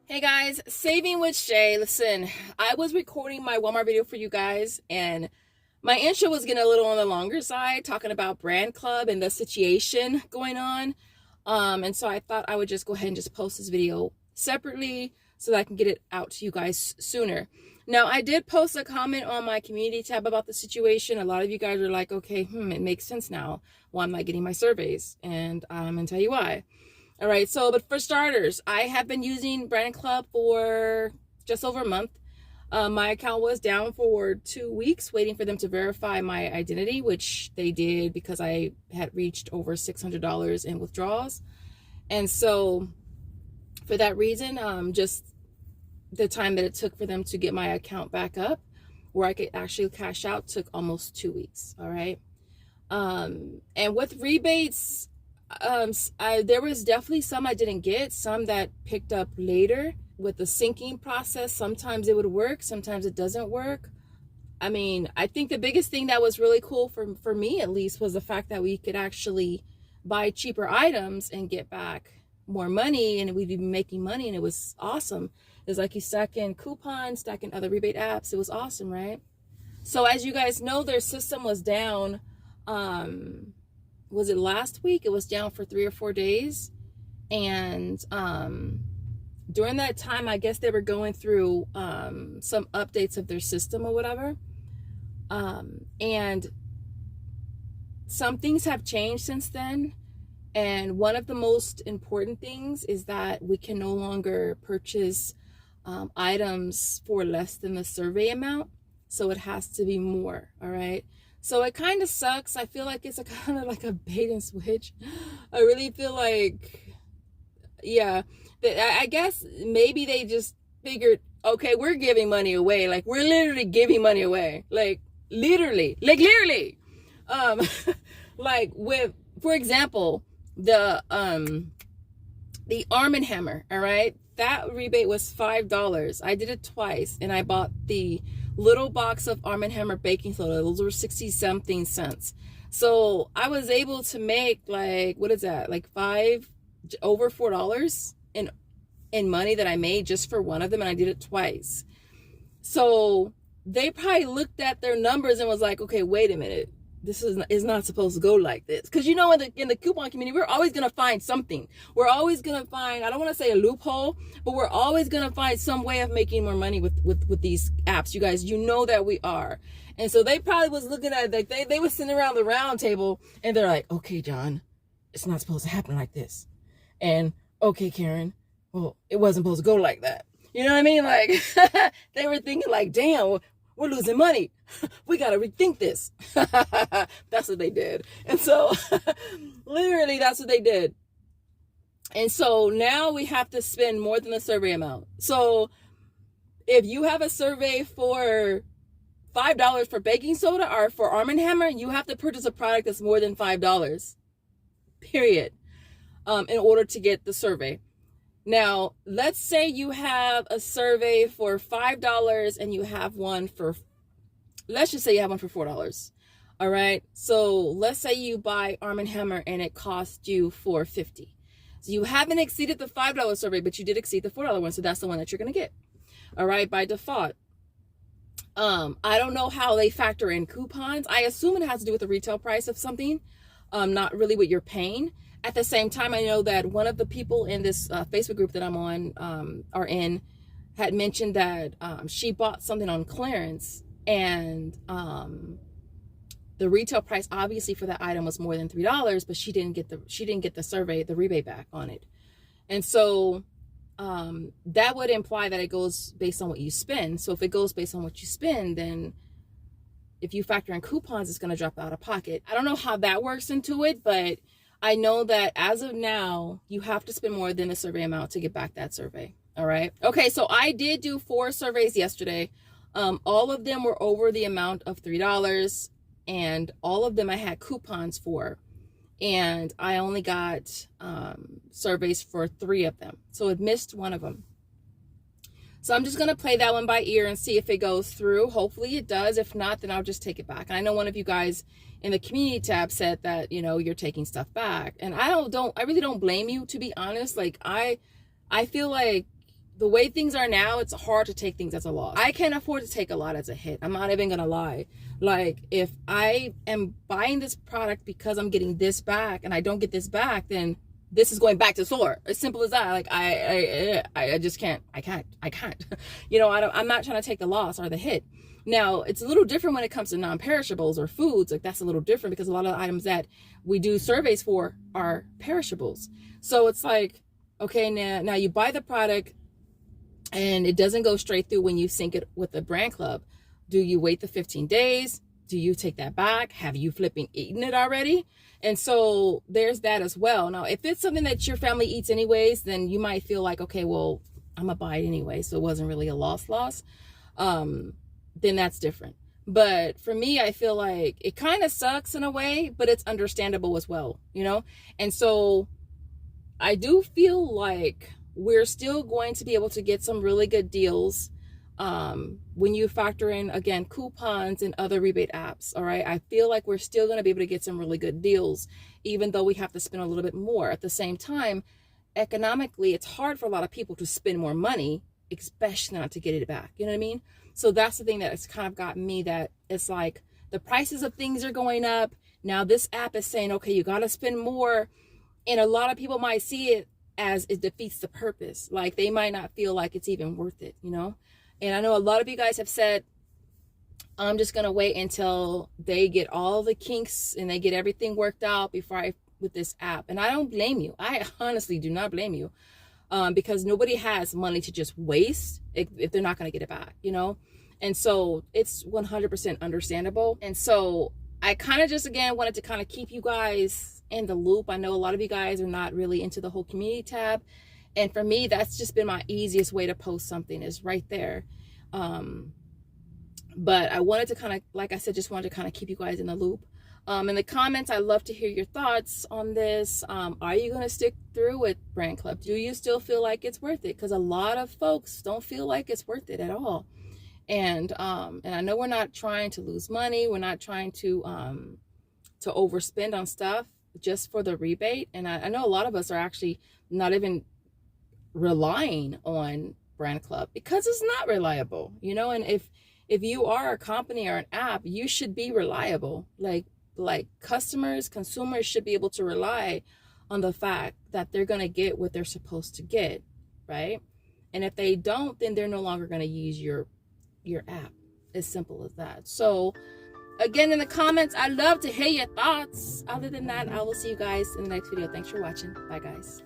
Hey guys, Saving with Shay. Listen, I was recording my Walmart video for you guys, and my intro was getting a little on the longer side, talking about Brandclub and the situation going on. And so I thought I would just go ahead and just post this video separately so that I can get it out to you guys sooner. Now, I did post a comment on my community tab about the situation. A lot of you guys are like, okay, it makes sense now why I'm not getting my surveys, and I'm gonna tell you why. All right, so, but for starters, I have been using Brandclub for just over a month. My account was down for 2 weeks waiting for them to verify my identity, which they did because I had reached over $600 in withdrawals. And so for that reason, just the time that it took for them to get my account back up where I could actually cash out took almost 2 weeks. All right. And with rebates, there was definitely some I didn't get, some that picked up later with the syncing process. Sometimes it would work, sometimes it doesn't work. I mean, I think the biggest thing that was really cool for me at least was the fact that we could actually buy cheaper items and get back more money, and we'd be making money, and it was awesome. It was like you stack in coupons, stack in other rebate apps. It was awesome, right? So as you guys know, their system was down. Was it last week? It was down for 3 or 4 days. And during that time, I guess they were going through some updates of their system or whatever. And some things have changed since then. And one of the most important things is that we can no longer purchase items for less than the survey amount. So it has to be more, all right? So it kind of sucks. I feel like it's kind of like a bait and switch. I really feel like, yeah, I guess maybe they just figured, okay, we're giving money away. Like, we're literally giving money away. Like, literally. Like with, for example, the Arm & Hammer, all right? That rebate was $5. I did it twice, and I bought the little box of Arm & Hammer baking soda. Those were 60-something cents. So I was able to make, like, what is that? Like over $4 in money that I made just for one of them, and I did it twice. So they probably looked at their numbers and was like, okay, wait a minute. This is not supposed to go like this. Because, you know, in the coupon community, we're always going to find something. We're always going to find, I don't want to say a loophole, but we're always going to find some way of making more money with these apps. You guys, you know that we are. And so they probably was looking at, like, they were sitting around the round table, and they're like, okay, John, it's not supposed to happen like this. And, okay, Karen, well, it wasn't supposed to go like that. You know what I mean? Like, they were thinking, like, damn, we're losing money. We got to rethink this. That's what they did. And so literally that's what they did. And so now we have to spend more than the survey amount. So if you have a survey for $5 for baking soda or for Arm & Hammer, you have to purchase a product that's more than $5, period, in order to get the survey. Now, let's say you have a survey for $5 and you have one for, let's just say you have one for $4. All right. So let's say you buy Arm & Hammer and it cost you $4.50. So you haven't exceeded the $5 survey, but you did exceed the $4 one. So that's the one that you're going to get. All right. By default. I don't know how they factor in coupons. I assume it has to do with the retail price of something, not really what you're paying. At the same time, I know that one of the people in this Facebook group that I'm on, had mentioned that she bought something on clearance, and the retail price obviously for that item was more than $3, but she didn't get the rebate back on it. And so that would imply that it goes based on what you spend. So if it goes based on what you spend, then if you factor in coupons, it's going to drop out of pocket. I don't know how that works into it, but I know that as of now, you have to spend more than the survey amount to get back that survey. All right. Okay. So I did do 4 surveys yesterday. All of them were over the amount of $3, and all of them I had coupons for, and I only got surveys for 3 of them. So it missed one of them. So I'm just going to play that one by ear and see if it goes through. Hopefully it does. If not, then I'll just take it back. And I know one of you guys in the community tab said that, you know, you're taking stuff back. And I really don't blame you, to be honest. Like, I feel like the way things are now, it's hard to take things as a loss. I can't afford to take a lot as a hit. I'm not even gonna lie. Like, if I am buying this product because I'm getting this back and I don't get this back, then this is going back to store. As simple as that. Like, I just can't. I can't. You know, I'm not trying to take the loss or the hit. Now, it's a little different when it comes to non-perishables or foods. Like, that's a little different because a lot of the items that we do surveys for are perishables. So it's like, okay, now you buy the product and it doesn't go straight through when you sync it with the Brandclub. Do you wait the 15 days? Do you take that back? Have you flipping eaten it already? And so there's that as well. Now, if it's something that your family eats anyways, then you might feel like, okay, well, I'm gonna buy it anyway, so it wasn't really a loss. Then that's different. But for me, I feel like it kind of sucks in a way, but it's understandable as well, you know? And so I do feel like we're still going to be able to get some really good deals when you factor in, again, coupons and other rebate apps. All right, I feel like we're still going to be able to get some really good deals, even though we have to spend a little bit more. At the same time, economically, it's hard for a lot of people to spend more money, especially not to get it back. You know what I mean? So that's the thing that has kind of gotten me, that it's like the prices of things are going up. Now this app is saying, okay, you got to spend more. And a lot of people might see it as it defeats the purpose. Like, they might not feel like it's even worth it, you know? And I know a lot of you guys have said, I'm just going to wait until they get all the kinks and they get everything worked out before I with this app. And I don't blame you. I honestly do not blame you, because nobody has money to just waste if they're not going to get it back, you know? And so it's 100% understandable. And so I kind of just, again, wanted to kind of keep you guys in the loop. I know a lot of you guys are not really into the whole community tab. And for me, that's just been my easiest way to post something, is right there. But I wanted to kind of, like I said, just wanted to kind of keep you guys in the loop. In the comments, I'd love to hear your thoughts on this. Are you going to stick through with Brandclub? Do you still feel like it's worth it? Because a lot of folks don't feel like it's worth it at all. And I know we're not trying to lose money. We're not trying to overspend on stuff just for the rebate. And I know a lot of us are actually not even relying on Brandclub because it's not reliable, you know. And if you are a company or an app, you should be reliable. Like customers, consumers should be able to rely on the fact that they're going to get what they're supposed to get, right? And if they don't, then they're no longer going to use your app. As simple as that. So again, in the comments, I'd love to hear your thoughts. Other than that, I will see you guys in the next video. Thanks for watching. Bye, guys.